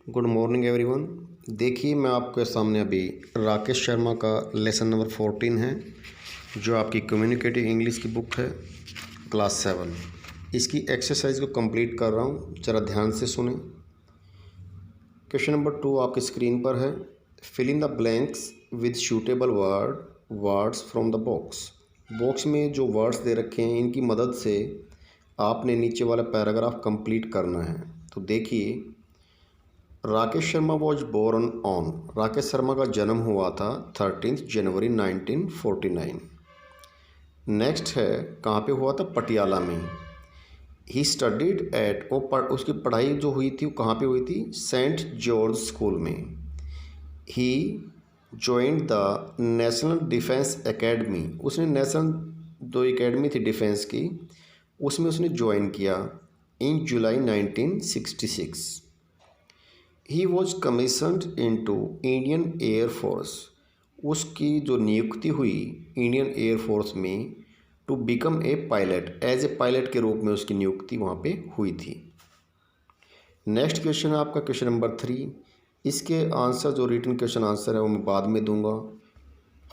Good morning everyone. देखिए मैं आपके सामने अभी राकेश शर्मा का लेसन नंबर 14 है, जो आपकी कम्युनिकेटिव इंग्लिश की बुक है, क्लास 7। इसकी एक्सरसाइज को कंप्लीट कर रहा हूँ, ज़रा ध्यान से सुने। क्वेश्चन नंबर 2 आपकी स्क्रीन पर है। Fill in the blanks with suitable words from the box. Box में जो वर्ड्स दे रखे हैं इनकी मदद से आपने नीचे वाला पैराग्राफ कंप्लीट करना है। तो देखिए, Rakesh Sharma was born on, Rakesh Sharma का जन्म हुआ था 13 जनवरी 1949। नेक्स्ट है, कहाँ पे हुआ था? पटियाला में। ही स्टडीड एट, उसकी पढ़ाई जो हुई थी वो कहाँ पे हुई थी? सेंट जॉर्ज स्कूल में। He joined the National Defence Academy, उसने नेशनल जो एकेडमी थी डिफेंस की उसमें उसने ज्वाइन किया in July 1966। He was commissioned into Indian Air Force, उसकी जो नियुक्ति हुई इंडियन एयर फोर्स में to become a pilot, as a pilot के रूप में उसकी नियुक्ति वहाँ पे हुई थी। नेक्स्ट क्वेश्चन है आपका क्वेश्चन नंबर 3। इसके आंसर जो रिटन क्वेश्चन आंसर है वो मैं बाद में दूंगा।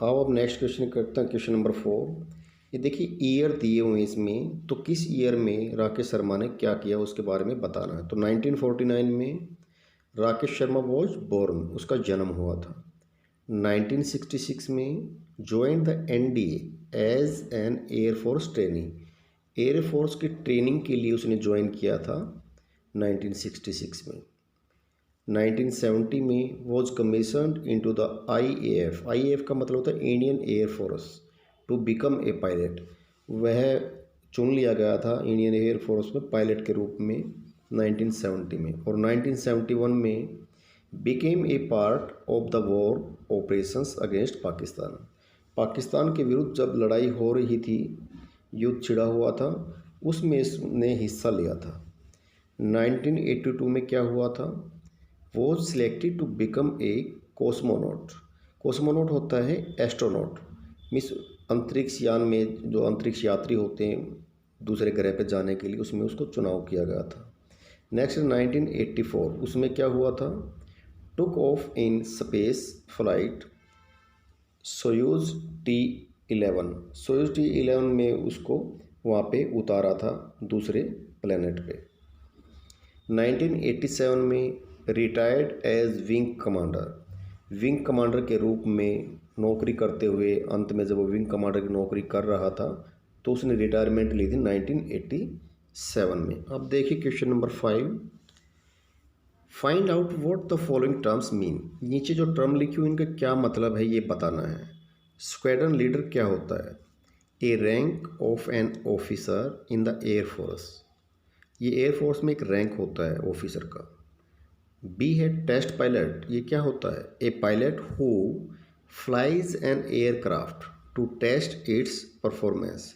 अब नेक्स्ट क्वेश्चन करते हैं क्वेश्चन नंबर 4। ये देखिए ईयर दिए हुए इसमें, तो किस ईयर में राकेश शर्मा ने क्या किया उसके बारे में बताना है। तो 1949 में राकेश शर्मा वॉज बोर्न, उसका जन्म हुआ था। 1966 में join the NDA as an air force training, air force की ट्रेनिंग के लिए उसने ज्वाइन किया था 1966 में। 1970 में was commissioned into the IAF, IAF का मतलब होता है Indian air force, to become a pilot, वह चुन लिया गया था इंडियन एयरफोर्स में पायलट के रूप में 1970 में। और 1971 में became a part of the war operations against Pakistan, Pakistan के विरुद्ध जब लड़ाई हो रही थी, युद्ध छिड़ा हुआ था, उसमें इसने हिस्सा लिया था। 1982 में क्या हुआ था? वो selected to become a cosmonaut, cosmonaut होता है एस्ट्रोनॉट, मीन्स अंतरिक्ष यान में जो अंतरिक्ष यात्री होते हैं दूसरे ग्रह पर जाने के लिए, उसमें उसको चुनाव किया गया था। नेक्स्ट 1984, उसमें क्या हुआ था? Took off in space flight Soyuz T11, Soyuz T11 में उसको वहाँ पे उतारा था दूसरे प्लेनेट पे। 1987 में retired as wing commander, wing commander के रूप में नौकरी करते हुए अंत में जब वो विंग कमांडर की नौकरी कर रहा था तो उसने रिटायरमेंट ली थी 1987 में। अब देखिए question number 5। Find out what the following terms mean, नीचे जो टर्म लिखी हुई इनका क्या मतलब है ये बताना है। स्क्वाड्रन लीडर क्या होता है? A rank of an officer in the Air Force, ये एयर फोर्स में एक रैंक होता है ऑफिसर का। बी है टेस्ट पायलट, ये क्या होता है? A pilot who flies an aircraft to test its performance,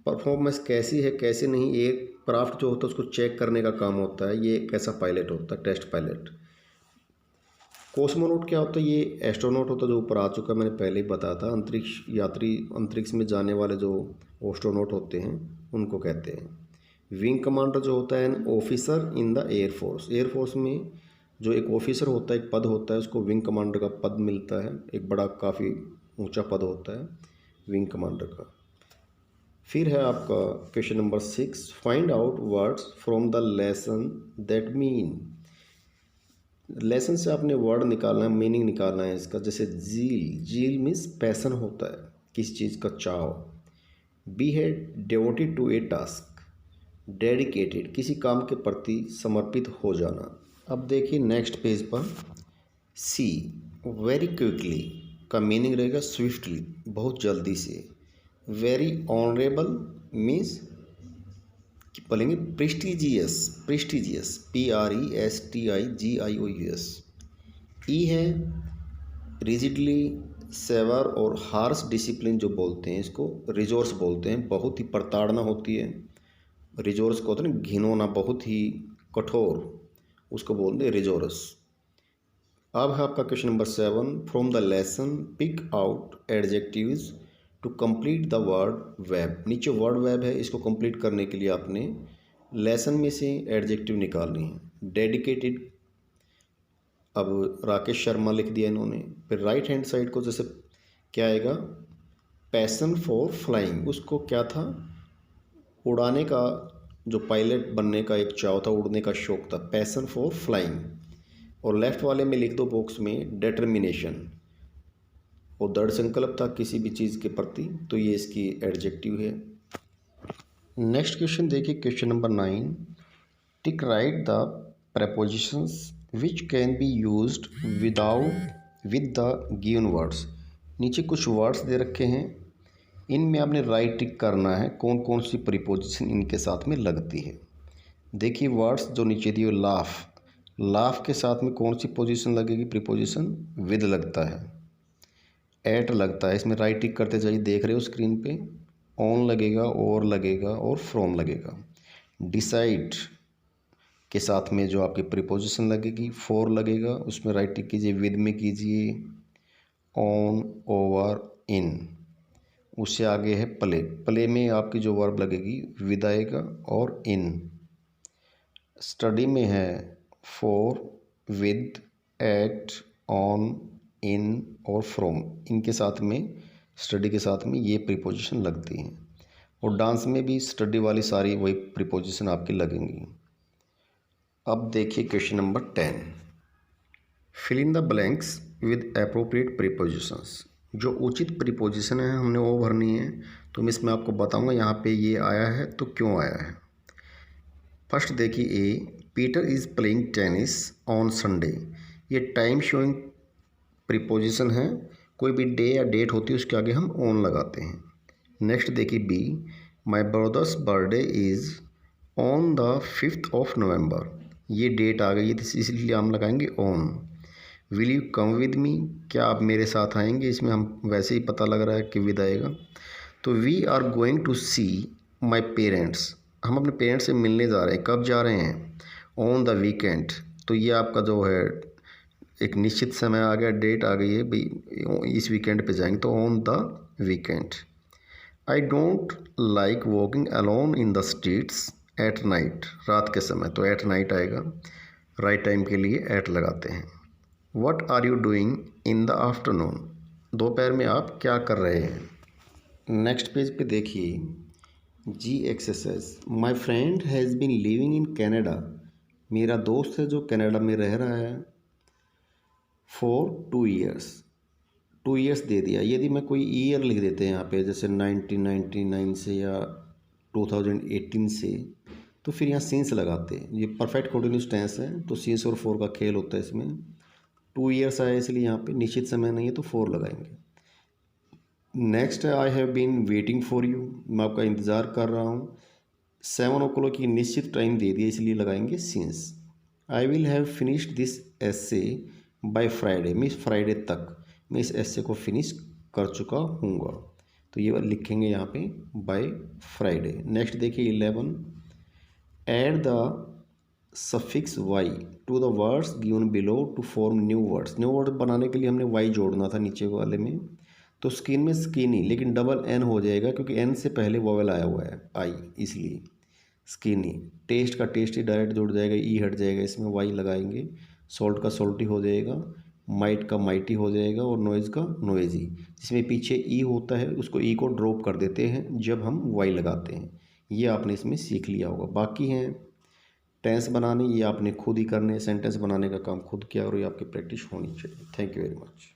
performance कैसी है कैसे नहीं, एयरक्राफ्ट जो होता है उसको चेक करने का काम होता है, ये कैसा पायलट होता है, टेस्ट पायलट। कॉस्मोनॉट क्या होता है? ये एस्ट्रोनॉट होता है जो ऊपर आ चुका है, मैंने पहले ही बताया था। अंतरिक्ष यात्री, अंतरिक्ष में जाने वाले जो एस्ट्रोनॉट होते हैं उनको कहते हैं। विंग कमांडर जो होता है N officer in the air force, air force में जो एक ऑफिसर होता है, एक पद होता है, उसको विंग कमांडर का पद मिलता है, एक बड़ा काफ़ी ऊंचा पद होता है विंग कमांडर का। फिर है आपका question number 6। Find out words from the lesson that mean, lesson से आपने वर्ड निकालना है, मीनिंग निकालना है इसका। जैसे जील, जील मीन्स पैसन होता है, किस चीज़ का चाव। बी है devoted to a task, dedicated, किसी काम के प्रति समर्पित हो जाना। अब देखिए नेक्स्ट पेज पर सी, वेरी क्विकली का मीनिंग रहेगा स्विफ्टली, बहुत जल्दी से। वेरी ऑनरेबल मीन्स बोलेंगे प्रेस्टिजियस, प्रेस्टिजियस PRESTIGIOUS। ई है रिजिडली, सेवर और हार्श डिसिप्लिन जो बोलते हैं इसको रिजोर्स बोलते हैं, बहुत ही प्रताड़ना होती है। रिजोर्स को होता है ना घिनौना, बहुत ही कठोर, उसको बोलते हैं रिजोर्स। अब है आपका question number 7। From the lesson pick out adjectives to complete the word web, नीचे वर्ड वेब है, इसको कंप्लीट करने के लिए आपने लेसन में से एडजेक्टिव निकालनी है। डेडिकेटेड अब राकेश शर्मा लिख दिया इन्होंने। फिर राइट हैंड साइड को जैसे क्या आएगा, पैसन फॉर फ्लाइंग, उसको क्या था, उड़ाने का, जो पायलट बनने का एक चाव था, उड़ने का शौक था, पैसन फॉर फ्लाइंग। और लेफ्ट वाले में लिख दो बॉक्स में डिटर्मिनेशन, और दृढ़ संकल्प था किसी भी चीज़ के प्रति, तो ये इसकी एडजेक्टिव है। नेक्स्ट क्वेश्चन देखिए, question number 9। Tick right the prepositions which can be used without with the given words। नीचे कुछ वर्ड्स दे रखे हैं, इनमें आपने राइट टिक करना है कौन कौन सी प्रीपोजिशन इनके साथ में लगती है। देखिए वर्ड्स जो नीचे दिए, लाफ, लाफ के साथ में कौन सी पोजीशन लगेगी, प्रीपोजिशन विद लगता है, एट लगता है, इसमें राइट टिक करते जाइए, देख रहे हो स्क्रीन पे, ऑन लगेगा, और लगेगा, और फ्रॉम लगेगा। डिसाइड के साथ में जो आपकी प्रीपोजिशन लगेगी, फॉर लगेगा, उसमें राइट टिक कीजिए, विद में कीजिए, ऑन, ओवर, इन। उससे आगे है प्ले, प्ले में आपकी जो वर्ब लगेगी विद आएगा और इन। स्टडी में है फॉर, विद, एट, ऑन, इन और फ्रॉम, इनके साथ में, स्टडी के साथ में ये प्रीपोजिशन लगती हैं। और डांस में भी स्टडी वाली सारी वही प्रीपोजिशन आपकी लगेंगी। अब देखिए question number 10। Fill in the blanks with appropriate prepositions. जो उचित प्रीपोजिशन है हमने वो भरनी है, तो मैं इसमें आपको बताऊंगा यहाँ पे ये आया है तो क्यों आया है। फर्स्ट देखिए A, Peter is playing tennis on Sunday. ये टाइम शोइंग प्रीपोजिशन है, कोई भी डे या डेट होती है उसके आगे हम ऑन लगाते हैं। नेक्स्ट देखिए B, my brother's birthday is on the 5th of November। ये डेट आ गई है इसलिए हम लगाएंगे on. Will you come with me, क्या आप मेरे साथ आएंगे, इसमें हम वैसे ही पता लग रहा है कि विद आएगा। तो we are going to see my parents, हम अपने पेरेंट्स से मिलने जा रहे हैं, कब जा रहे हैं, ऑन द वीकेंड। तो ये आपका जो है एक निश्चित समय आ गया, डेट आ गई है भाई, इस वीकेंड पे जाएंगे, तो on the weekend. I don't like walking alone in the streets at night, रात के समय, तो एट नाइट आएगा, राइट टाइम के लिए एट लगाते हैं। What are you doing in the afternoon, दोपहर में आप क्या कर रहे हैं। नेक्स्ट पेज पे देखिए G exercise, my friend has been living in Canada, मेरा दोस्त है जो कनाडा में रह रहा है, फॉर 2 years, 2 years दे दिया। यदि मैं कोई ईयर लिख देते हैं यहाँ पे, जैसे 1999 से या 2018 से, तो फिर यहाँ सिंस लगाते हैं। ये परफेक्ट कंटिन्यूस टेंस है, तो सिंस और फॉर का खेल होता है इसमें। 2 years आया इसलिए यहाँ पे निश्चित समय नहीं है तो फॉर लगाएंगे। नेक्स्ट है I have been waiting for you, मैं आपका इंतज़ार कर रहा हूँ। 7 o'clock की निश्चित टाइम दे दिया इसलिए लगाएंगे since. I will have finished this essay by Friday, मैं इस फ्राइडे तक मैं इस एसे को फिनिश कर चुका हूँगा, तो ये लिखेंगे यहाँ पे बाय फ्राइडे। नेक्स्ट देखिए 11, add the suffix y to the words given below to form new words. New word बनाने के लिए हमने वाई जोड़ना था नीचे वाले में, तो स्किन में स्किनी, लेकिन डबल एन हो जाएगा क्योंकि एन से पहले वोवेल आया हुआ है आई, इसलिए स्किनी। टेस्ट का टेस्टी डायरेक्ट जुड़ जाएगा, ई हट जाएगा, इसमें वाई लगाएंगे। सॉल्ट का सॉल्टी हो जाएगा, माइट का माइटी हो जाएगा, और नॉइज़ का नॉइजी। जिसमें पीछे ई होता है उसको ई को ड्रॉप कर देते हैं जब हम वाई लगाते हैं। ये आपने इसमें सीख लिया होगा। बाकी हैं टेंस बनाने, ये आपने खुद ही करने, सेंटेंस बनाने का काम खुद किया और ये आपकी प्रैक्टिस होनी चाहिए। Thank you very much.